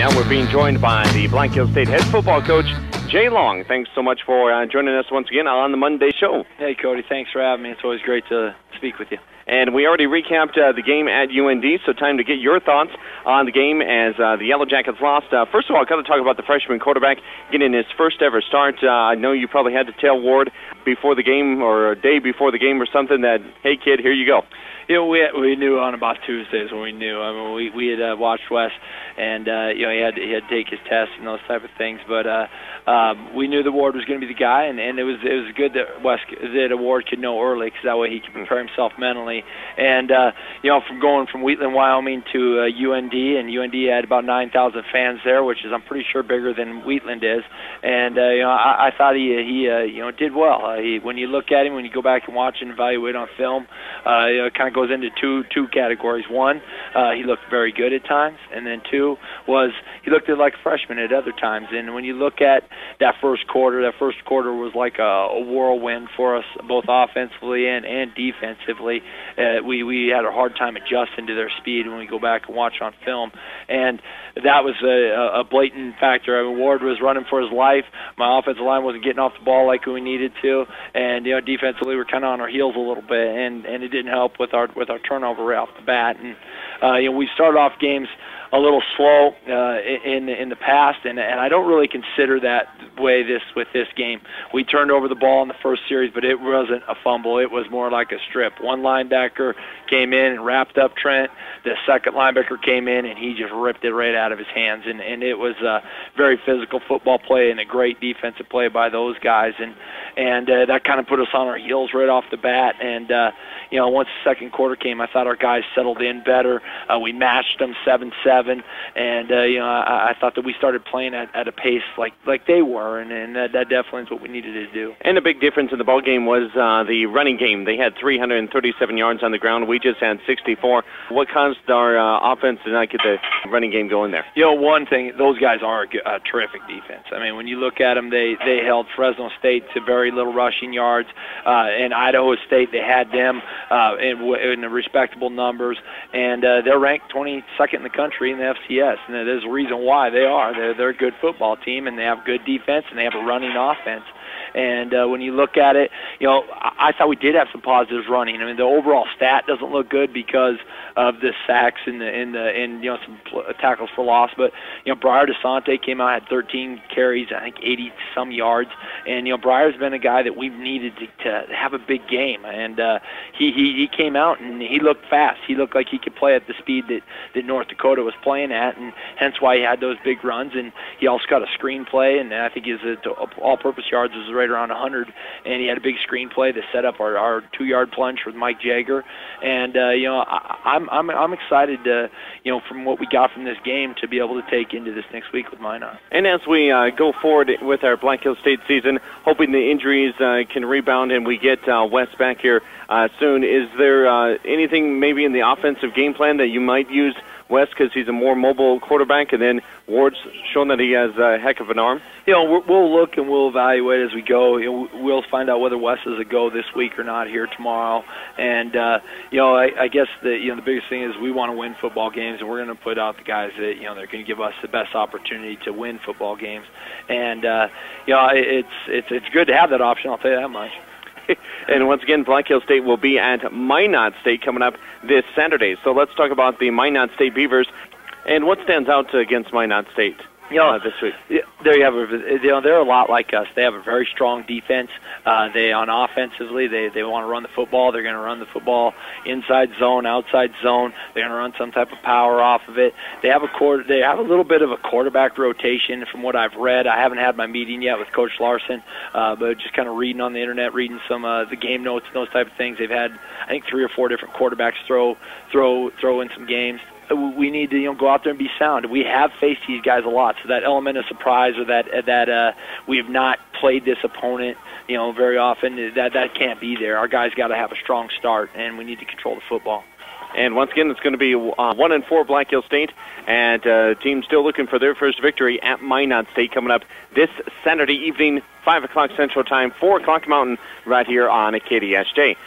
now we're being joined by the Black Hills State head football coach, Jay Long. Thanks so much for joining us once again on the Monday show. Hey, Cody. Thanks for having me. It's always great to speak with you. And we already recapped the game at UND, so time to get your thoughts on the game as the Yellow Jackets lost. First of all, I've got to talk about the freshman quarterback getting his first ever start. I know you probably had to tell Ward before the game or a day before the game or something that, hey, kid, here you go. You know, we knew on about Tuesdays when we knew. I mean, we had watched Wes, and you know, he had to take his tests and those type of things. But we knew that Ward was going to be the guy, and it was good that Ward could know early, because that way he could prepare himself mentally. And you know, from going from Wheatland, Wyoming to UND, and UND had about 9,000 fans there, which is, I'm pretty sure, bigger than Wheatland is. And you know, I thought he you know, did well. When you look at him, when you go back and watch and evaluate on film, you know, it kind of goes into two categories. One, he looked very good at times, and then two was he looked like a freshman at other times. And when you look at that first quarter was like a whirlwind for us, both offensively and defensively. We had a hard time adjusting to their speed when we go back and watch on film, and that was a blatant factor. I mean, Ward was running for his life. My offensive line wasn't getting off the ball like we needed to, and you know, defensively we're kind of on our heels a little bit, and it didn't help with our turnover right off the bat. And you know, we started off games a little slow in the past, and I don't really consider that way with this game. We turned over the ball in the first series, but it wasn't a fumble. It was more like a strip. One linebacker came in and wrapped up Trent. The second linebacker came in, and he just ripped it right out of his hands. And it was a very physical football play and a great defensive play by those guys. And that kind of put us on our heels right off the bat. And you know, once the second quarter came, I thought our guys settled in better. We matched them 7-7, and you know, I thought that we started playing at a pace like they were, and that definitely is what we needed to do. And a big difference in the ball game was the running game. They had 337 yards on the ground. We just had 64. What caused our offense to not get the running game going there? You know, one thing, those guys are a terrific defense. I mean, when you look at them, they held Fresno State to very little rushing yards. In Idaho State, they had them in the respectable numbers, and they're ranked 22nd in the country in the FCS. And there's a reason why they are. They're a good football team, and they have good defense, and they have a running offense. And when you look at it, you know, I thought we did have some positives running. I mean, the overall stat doesn't look good because of the sacks and you know, some tackles for loss. But you know, Briar DeSante came out, had 13 carries, I think 80 some yards. And you know, Briar's been a guy that we've needed to have a big game. And he came out and he looked fast. He looked like he could play at the speed that North Dakota was playing at, and hence why he had those big runs. And he also got a screenplay, and I think his all-purpose yards was right around 100, and he had a big screenplay to set up our 2-yard plunge with Mike Jagger. And you know, I'm excited to, you know, from what we got from this game to be able to take into this next week with Minot. And as we go forward with our Black Hills State season, hoping the injuries can rebound and we get Wes back here soon, is there anything maybe in the offensive game plan that you might use Wes, because he's a more mobile quarterback, and then Ward's shown that he has a heck of an arm? You know, we'll look and we'll evaluate as we go. You know, we'll find out whether Wes is a go this week or not here tomorrow. And you know, I guess the biggest thing is we want to win football games, and we're going to put out the guys that, you know, they're going to give us the best opportunity to win football games. And you know, it's good to have that option. I'll tell you that much. And once again, Black Hills State will be at Minot State coming up this Saturday. So let's talk about the Minot State Beavers and what stands out against Minot State this week. There you have it. You know, they're a lot like us. They have a very strong defense. Offensively, they want to run the football. They're going to run the football inside zone, outside zone. They're going to run some type of power off of it. They have a little bit of a quarterback rotation from what I've read. I haven't had my meeting yet with Coach Larson, but just kind of reading on the internet, reading some the game notes and those type of things. They've had, I think, 3 or 4 different quarterbacks throw in some games. We need to, you know, go out there and be sound. We have faced these guys a lot, so that element of surprise, or that we have not played this opponent, you know, very often, that can't be there. Our guys got to have a strong start, and we need to control the football. And once again, it's going to be 1-4 Black Hills State, and team still looking for their first victory at Minot State coming up this Saturday evening, 5 o'clock Central Time, 4 o'clock Mountain, right here on KDSJ.